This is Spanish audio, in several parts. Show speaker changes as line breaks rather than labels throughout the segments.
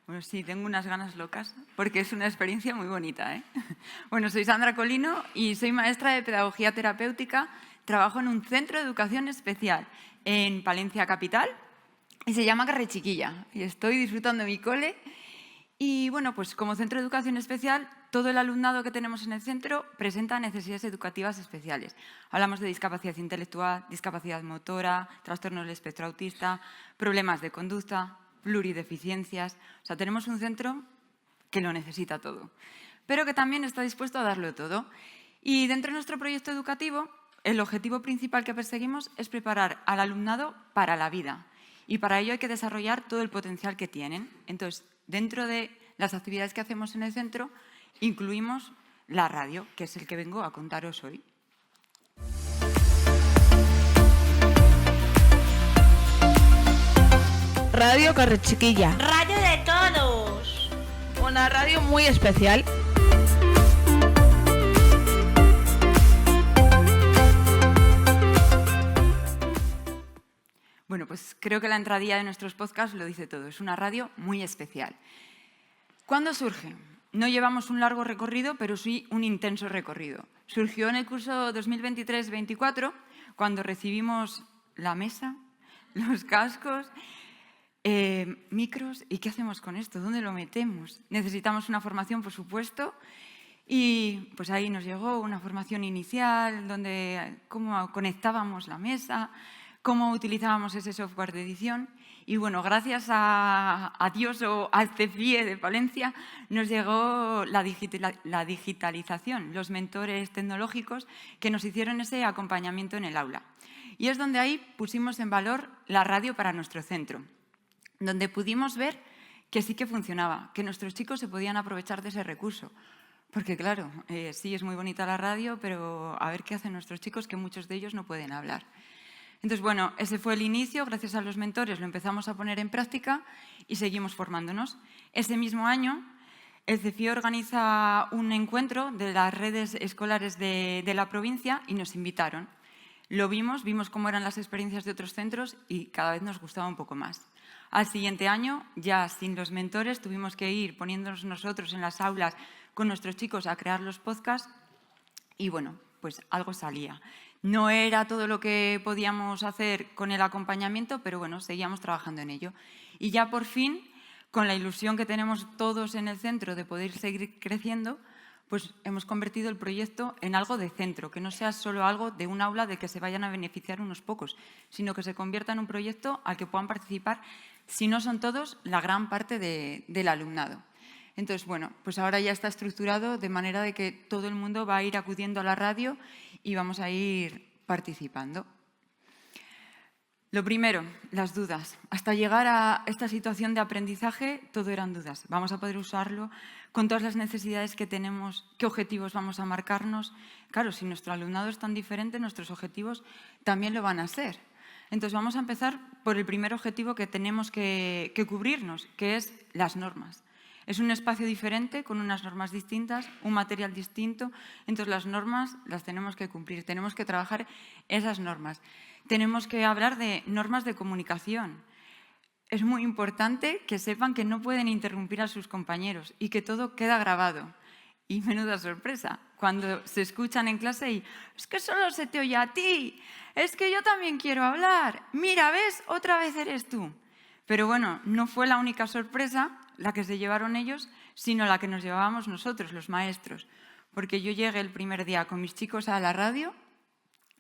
Bueno, sí, tengo unas ganas locas, porque es una experiencia muy bonita, ¿eh? Bueno, soy Sandra Colino y soy maestra de Pedagogía Terapéutica. Trabajo en un centro de educación especial en Palencia Capital y se llama Carrechiquilla. Y estoy disfrutando de mi cole. Y bueno, pues como centro de educación especial, todo el alumnado que tenemos en el centro presenta necesidades educativas especiales. Hablamos de discapacidad intelectual, discapacidad motora, trastornos del espectro autista, problemas de conducta, plurideficiencias. O sea, tenemos un centro que lo necesita todo, pero que también está dispuesto a darlo todo. Y dentro de nuestro proyecto educativo, el objetivo principal que perseguimos es preparar al alumnado para la vida. Y para ello hay que desarrollar todo el potencial que tienen. Entonces, dentro de las actividades que hacemos en el centro, incluimos la radio, que es el que vengo a contaros hoy.
Radio Carrechiquilla.
Radio de todos.
Una radio muy especial.
Bueno, pues creo que la entradilla de nuestros podcasts lo dice todo. Es una radio muy especial. ¿Cuándo surge? No llevamos un largo recorrido, pero sí un intenso recorrido. Surgió en el curso 2023-24, cuando recibimos la mesa, los cascos, micros. ¿Y qué hacemos con esto? ¿Dónde lo metemos? Necesitamos una formación, por supuesto. Y pues ahí nos llegó una formación inicial, donde cómo conectábamos la mesa, cómo utilizábamos ese software de edición. Y bueno, gracias a Dios o al CEFIE de Palencia nos llegó la digitalización, los mentores tecnológicos que nos hicieron ese acompañamiento en el aula. Y es donde ahí pusimos en valor la radio para nuestro centro, donde pudimos ver que sí que funcionaba, que nuestros chicos se podían aprovechar de ese recurso. Porque claro, sí es muy bonita la radio, pero a ver qué hacen nuestros chicos, que muchos de ellos no pueden hablar. Entonces, bueno, ese fue el inicio. Gracias a los mentores lo empezamos a poner en práctica y seguimos formándonos. Ese mismo año, el CEFIE organiza un encuentro de las redes escolares de la provincia y nos invitaron. Lo vimos cómo eran las experiencias de otros centros y cada vez nos gustaba un poco más. Al siguiente año, ya sin los mentores, tuvimos que ir poniéndonos nosotros en las aulas con nuestros chicos a crear los podcasts y bueno, pues algo salía. No era todo lo que podíamos hacer con el acompañamiento, pero bueno, seguíamos trabajando en ello. Y ya por fin, con la ilusión que tenemos todos en el centro de poder seguir creciendo, pues hemos convertido el proyecto en algo de centro, que no sea solo algo de un aula de que se vayan a beneficiar unos pocos, sino que se convierta en un proyecto al que puedan participar, si no son todos, la gran parte del alumnado. Entonces, bueno, pues ahora ya está estructurado de manera de que todo el mundo va a ir acudiendo a la radio y vamos a ir participando. Lo primero, las dudas. Hasta llegar a esta situación de aprendizaje, todo eran dudas. ¿Vamos a poder usarlo con todas las necesidades que tenemos? ¿Qué objetivos vamos a marcarnos? Claro, si nuestro alumnado es tan diferente, nuestros objetivos también lo van a ser. Entonces, vamos a empezar por el primer objetivo que tenemos que cubrirnos, que es las normas. Es un espacio diferente, con unas normas distintas, un material distinto. Entonces, las normas las tenemos que cumplir, tenemos que trabajar esas normas. Tenemos que hablar de normas de comunicación. Es muy importante que sepan que no pueden interrumpir a sus compañeros y que todo queda grabado. Y menuda sorpresa, cuando se escuchan en clase y es que solo se te oye a ti, es que yo también quiero hablar, mira, ¿ves? Otra vez eres tú. Pero bueno, no fue la única sorpresa la que se llevaron ellos, sino la que nos llevábamos nosotros, los maestros. Porque yo llegué el primer día con mis chicos a la radio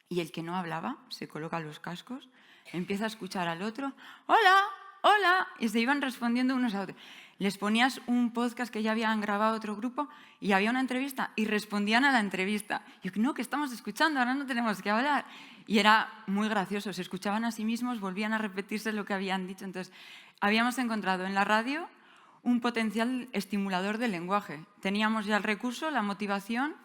y el que no hablaba se coloca los cascos, empieza a escuchar al otro, ¡hola! ¡Hola! Y se iban respondiendo unos a otros. Les ponías un podcast que ya habían grabado otro grupo y había una entrevista y respondían a la entrevista. Yo, no, que estamos escuchando, ahora no tenemos que hablar. Y era muy gracioso, se escuchaban a sí mismos, volvían a repetirse lo que habían dicho. Entonces, habíamos encontrado en la radio un potencial estimulador del lenguaje. Teníamos ya el recurso, la motivación,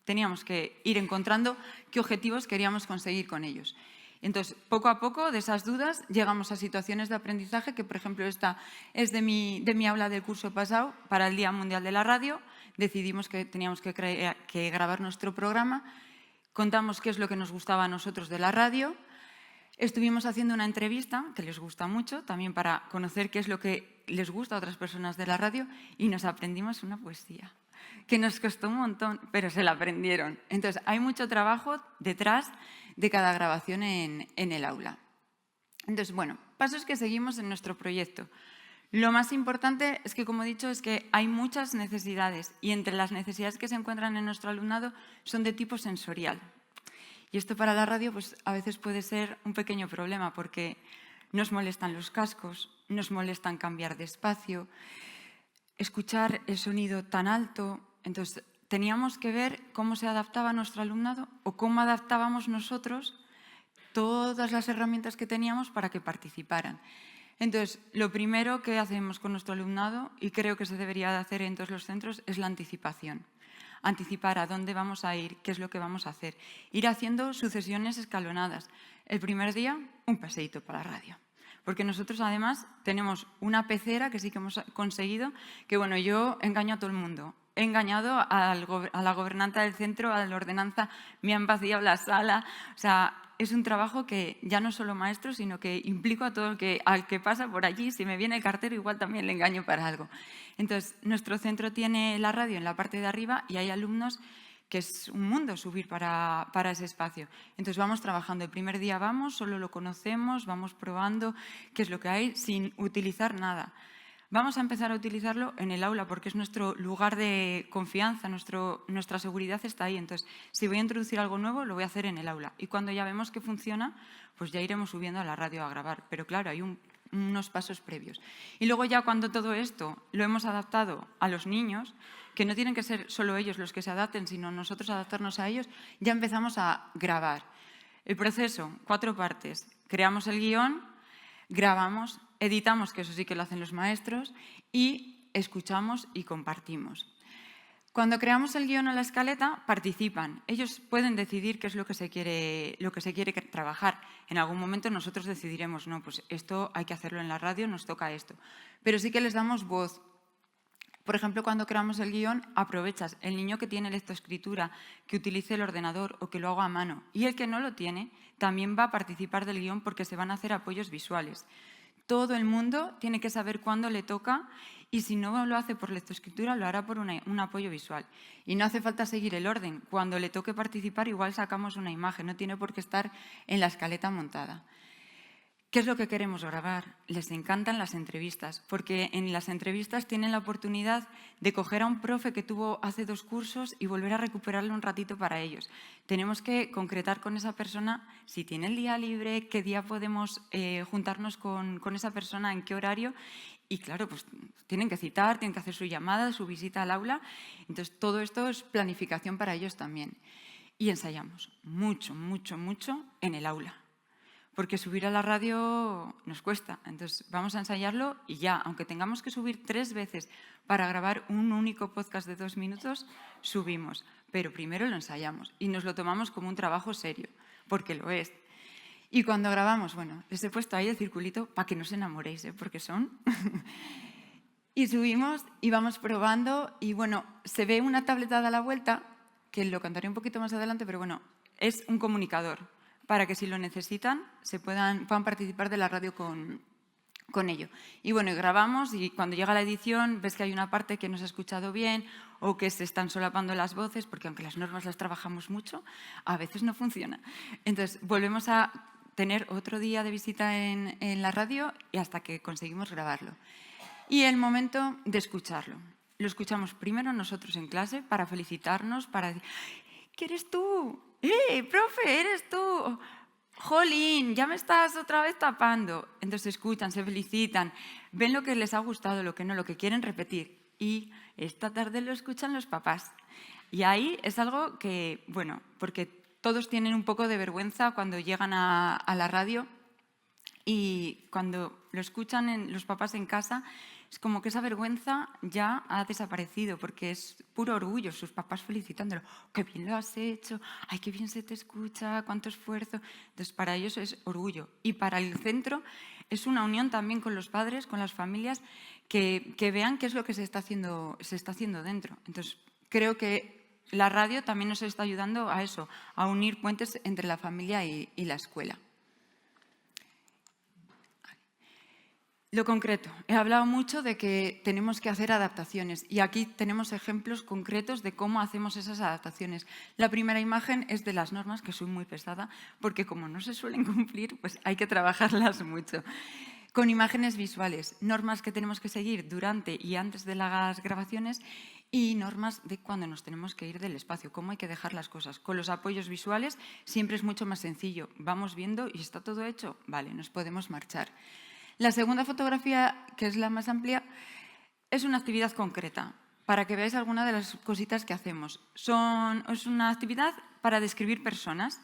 teníamos que ir encontrando qué objetivos queríamos conseguir con ellos. Entonces, poco a poco, de esas dudas, llegamos a situaciones de aprendizaje, que por ejemplo esta es de mi aula del curso pasado, para el Día Mundial de la Radio. Decidimos que teníamos que grabar nuestro programa, contamos qué es lo que nos gustaba a nosotros de la radio. Estuvimos haciendo una entrevista, que les gusta mucho, también para conocer qué es lo que les gusta a otras personas de la radio y nos aprendimos una poesía que nos costó un montón, pero se la aprendieron. Entonces, hay mucho trabajo detrás de cada grabación en el aula. Entonces, bueno, pasos que seguimos en nuestro proyecto. Lo más importante es que, como he dicho, es que hay muchas necesidades y entre las necesidades que se encuentran en nuestro alumnado son de tipo sensorial. Y esto para la radio pues, a veces puede ser un pequeño problema porque nos molestan los cascos, nos molestan cambiar de espacio, escuchar el sonido tan alto. Entonces, teníamos que ver cómo se adaptaba nuestro alumnado o cómo adaptábamos nosotros todas las herramientas que teníamos para que participaran. Entonces, lo primero que hacemos con nuestro alumnado, y creo que se debería de hacer en todos los centros, es la anticipación. Anticipar a dónde vamos a ir, qué es lo que vamos a hacer. Ir haciendo sucesiones escalonadas. El primer día, un paseíto para la radio. Porque nosotros, además, tenemos una pecera que sí que hemos conseguido, que bueno, yo engaño a todo el mundo. He engañado a la gobernanta del centro, a la ordenanza, me han vaciado la sala. O sea, es un trabajo que ya no solo maestro, sino que implico a todo al que pasa por allí. Si me viene el cartero, igual también le engaño para algo. Entonces, nuestro centro tiene la radio en la parte de arriba y hay alumnos que es un mundo subir para ese espacio. Entonces, vamos trabajando. El primer día vamos, solo lo conocemos, vamos probando qué es lo que hay sin utilizar nada. Vamos a empezar a utilizarlo en el aula porque es nuestro lugar de confianza, nuestra seguridad está ahí. Entonces, si voy a introducir algo nuevo, lo voy a hacer en el aula. Y cuando ya vemos que funciona, pues ya iremos subiendo a la radio a grabar. Pero claro, hay unos pasos previos. Y luego ya cuando todo esto lo hemos adaptado a los niños, que no tienen que ser solo ellos los que se adapten, sino nosotros adaptarnos a ellos, ya empezamos a grabar. El proceso, 4 partes. Creamos el guión, grabamos, editamos, que eso sí que lo hacen los maestros, y escuchamos y compartimos. Cuando creamos el guión o la escaleta, participan. Ellos pueden decidir qué es lo que se quiere trabajar. En algún momento nosotros decidiremos, no, pues esto hay que hacerlo en la radio, nos toca esto. Pero sí que les damos voz. Por ejemplo, cuando creamos el guión, aprovechas el niño que tiene lectoescritura, que utilice el ordenador o que lo haga a mano. Y el que no lo tiene, también va a participar del guión porque se van a hacer apoyos visuales. Todo el mundo tiene que saber cuándo le toca y si no lo hace por lectoescritura, lo hará por un apoyo visual. Y no hace falta seguir el orden. Cuando le toque participar, igual sacamos una imagen, no tiene por qué estar en la escaleta montada. ¿Qué es lo que queremos grabar? Les encantan las entrevistas, porque en las entrevistas tienen la oportunidad de coger a un profe que tuvo hace 2 cursos y volver a recuperarlo un ratito para ellos. Tenemos que concretar con esa persona si tiene el día libre, qué día podemos juntarnos con esa persona, en qué horario. Y claro, pues tienen que citar, tienen que hacer su llamada, su visita al aula. Entonces, todo esto es planificación para ellos también. Y ensayamos mucho, mucho, mucho en el aula. Porque subir a la radio nos cuesta. Entonces, vamos a ensayarlo y ya, aunque tengamos que subir 3 veces para grabar un único podcast de 2 minutos, subimos. Pero primero lo ensayamos y nos lo tomamos como un trabajo serio, porque lo es. Y cuando grabamos, bueno, les he puesto ahí el circulito para que no os enamoréis, porque son... Y subimos y vamos probando y, bueno, se ve una tableta a la vuelta, que lo contaré un poquito más adelante, pero bueno, es un comunicador, para que si lo necesitan puedan participar de la radio con ello. Y bueno, grabamos y cuando llega la edición ves que hay una parte que no se ha escuchado bien o que se están solapando las voces, porque aunque las normas las trabajamos mucho, a veces no funciona. Entonces volvemos a tener otro día de visita en la radio y hasta que conseguimos grabarlo. Y el momento de escucharlo. Lo escuchamos primero nosotros en clase para felicitarnos, para decir, ¿qué eres tú? Profe, eres tú. Jolín, ya me estás otra vez tapando. Entonces escuchan, se felicitan, ven lo que les ha gustado, lo que no, lo que quieren repetir. Y esta tarde lo escuchan los papás. Y ahí es algo que, bueno, porque todos tienen un poco de vergüenza cuando llegan a la radio y cuando lo escuchan los papás en casa, es como que esa vergüenza ya ha desaparecido porque es puro orgullo, sus papás felicitándolo. ¡Qué bien lo has hecho! ¡Ay, qué bien se te escucha! ¡Cuánto esfuerzo! Entonces, para ellos es orgullo. Y para el centro es una unión también con los padres, con las familias, que vean qué es lo que se está haciendo dentro. Entonces, creo que la radio también nos está ayudando a eso, a unir puentes entre la familia y la escuela. Lo concreto. He hablado mucho de que tenemos que hacer adaptaciones y aquí tenemos ejemplos concretos de cómo hacemos esas adaptaciones. La primera imagen es de las normas, que soy muy pesada, porque como no se suelen cumplir, pues hay que trabajarlas mucho. Con imágenes visuales, normas que tenemos que seguir durante y antes de las grabaciones y normas de cuando nos tenemos que ir del espacio, cómo hay que dejar las cosas. Con los apoyos visuales siempre es mucho más sencillo. Vamos viendo y está todo hecho, vale, nos podemos marchar. La segunda fotografía, que es la más amplia, es una actividad concreta, para que veáis alguna de las cositas que hacemos. Es una actividad para describir personas.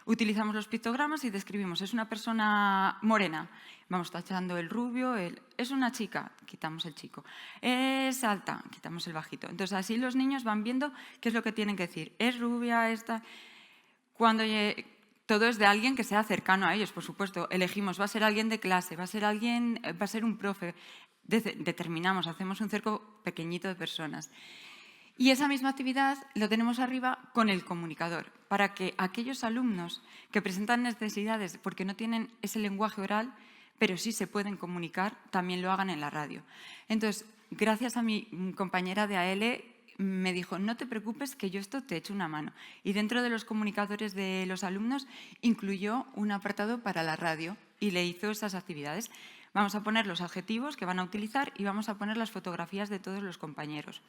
Utilizamos los pictogramas y describimos. Es una persona morena. Vamos tachando el rubio. Es una chica, quitamos el chico. Es alta, quitamos el bajito. Entonces, así los niños van viendo qué es lo que tienen que decir. Es rubia, esta... Todo es de alguien que sea cercano a ellos, por supuesto. Elegimos, va a ser alguien de clase, va a ser un profe. Determinamos, hacemos un cerco pequeñito de personas. Y esa misma actividad lo tenemos arriba con el comunicador, para que aquellos alumnos que presentan necesidades porque no tienen ese lenguaje oral, pero sí se pueden comunicar, también lo hagan en la radio. Entonces, gracias a mi compañera de AL, me dijo, no te preocupes que yo esto te echo una mano. Y dentro de los comunicadores de los alumnos incluyó un apartado para la radio y le hizo esas actividades. Vamos a poner los adjetivos que van a utilizar y vamos a poner las fotografías de todos los compañeros.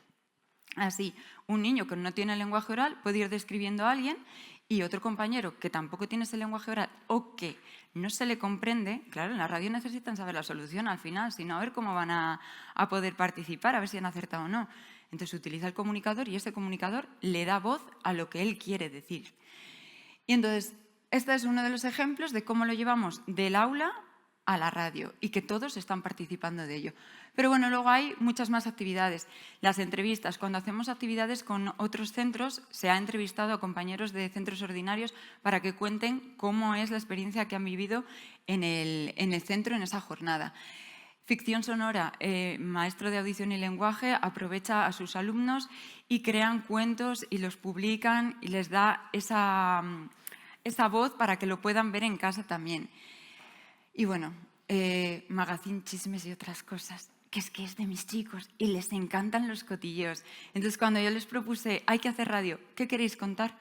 Así, un niño que no tiene lenguaje oral puede ir describiendo a alguien y otro compañero que tampoco tiene ese lenguaje oral o que no se le comprende, claro, en la radio necesitan saber la solución al final, sino a ver cómo van a poder participar, a ver si han acertado o no. Entonces utiliza el comunicador y ese comunicador le da voz a lo que él quiere decir. Y entonces, este es uno de los ejemplos de cómo lo llevamos del aula a la radio y que todos están participando de ello. Pero bueno, luego hay muchas más actividades. Las entrevistas, cuando hacemos actividades con otros centros, se ha entrevistado a compañeros de centros ordinarios para que cuenten cómo es la experiencia que han vivido en el centro en esa jornada. Ficción sonora, maestro de audición y lenguaje, aprovecha a sus alumnos y crean cuentos y los publican y les da esa voz para que lo puedan ver en casa también. Y bueno, magazine, chismes y otras cosas, que es de mis chicos y les encantan los cotilleos. Entonces, cuando yo les propuse, hay que hacer radio, ¿qué queréis contar?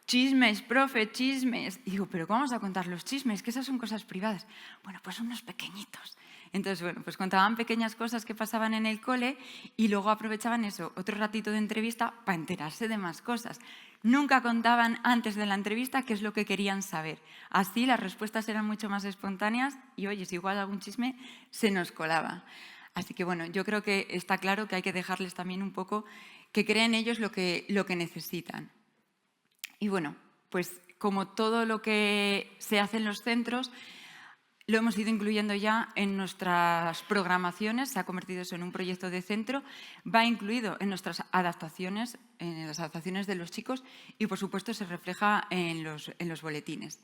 Chismes, profe, chismes. Y digo, ¿pero cómo vamos a contar los chismes? Que esas son cosas privadas. Bueno, pues unos pequeñitos. Entonces, bueno, pues contaban pequeñas cosas que pasaban en el cole y luego aprovechaban eso, otro ratito de entrevista para enterarse de más cosas. Nunca contaban antes de la entrevista qué es lo que querían saber. Así las respuestas eran mucho más espontáneas y, oye, si igual algún chisme se nos colaba. Así que, bueno, yo creo que está claro que hay que dejarles también un poco que creen ellos lo que necesitan. Y bueno, pues como todo lo que se hace en los centros, lo hemos ido incluyendo ya en nuestras programaciones, se ha convertido eso en un proyecto de centro, va incluido en nuestras adaptaciones, en las adaptaciones de los chicos y, por supuesto, se refleja en los boletines.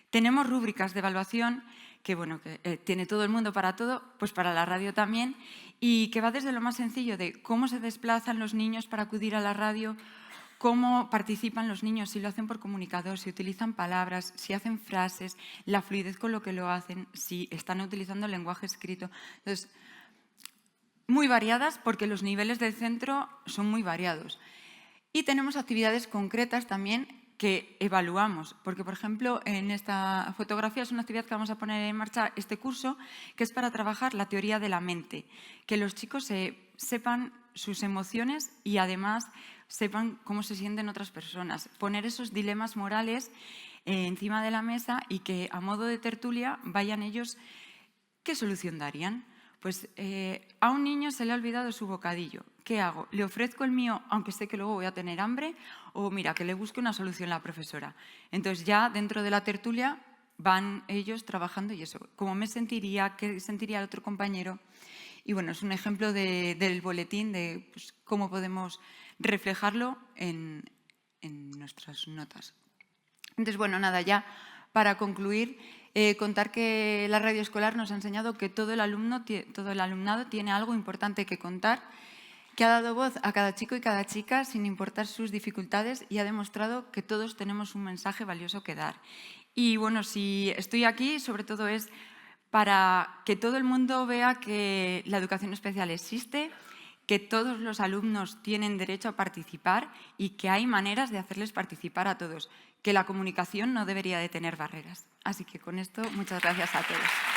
Tenemos rúbricas de evaluación que, bueno, que tiene todo el mundo para todo, pues para la radio también, y que va desde lo más sencillo de cómo se desplazan los niños para acudir a la radio, cómo participan los niños, si lo hacen por comunicador, si utilizan palabras, si hacen frases, la fluidez con lo que lo hacen, si están utilizando el lenguaje escrito. Entonces, muy variadas porque los niveles del centro son muy variados. Y tenemos actividades concretas también que evaluamos, porque, por ejemplo, en esta fotografía es una actividad que vamos a poner en marcha este curso, que es para trabajar la teoría de la mente, que los chicos sepan sus emociones y además sepan cómo se sienten otras personas. Poner esos dilemas morales encima de la mesa y que a modo de tertulia vayan ellos, ¿qué solución darían? Pues a un niño se le ha olvidado su bocadillo. ¿Qué hago? ¿Le ofrezco el mío aunque sé que luego voy a tener hambre? O mira, que le busque una solución la profesora. Entonces ya dentro de la tertulia van ellos trabajando y eso. ¿Cómo me sentiría? ¿Qué sentiría el otro compañero? Y bueno, es un ejemplo del boletín de pues, cómo podemos reflejarlo en nuestras notas. Entonces, bueno, nada, ya para concluir, contar que la radio escolar nos ha enseñado que todo el alumnado tiene algo importante que contar, que ha dado voz a cada chico y cada chica sin importar sus dificultades y ha demostrado que todos tenemos un mensaje valioso que dar. Y bueno, si estoy aquí, sobre todo es para que todo el mundo vea que la educación especial existe, que todos los alumnos tienen derecho a participar y que hay maneras de hacerles participar a todos, que la comunicación no debería de tener barreras. Así que con esto, muchas gracias a todos.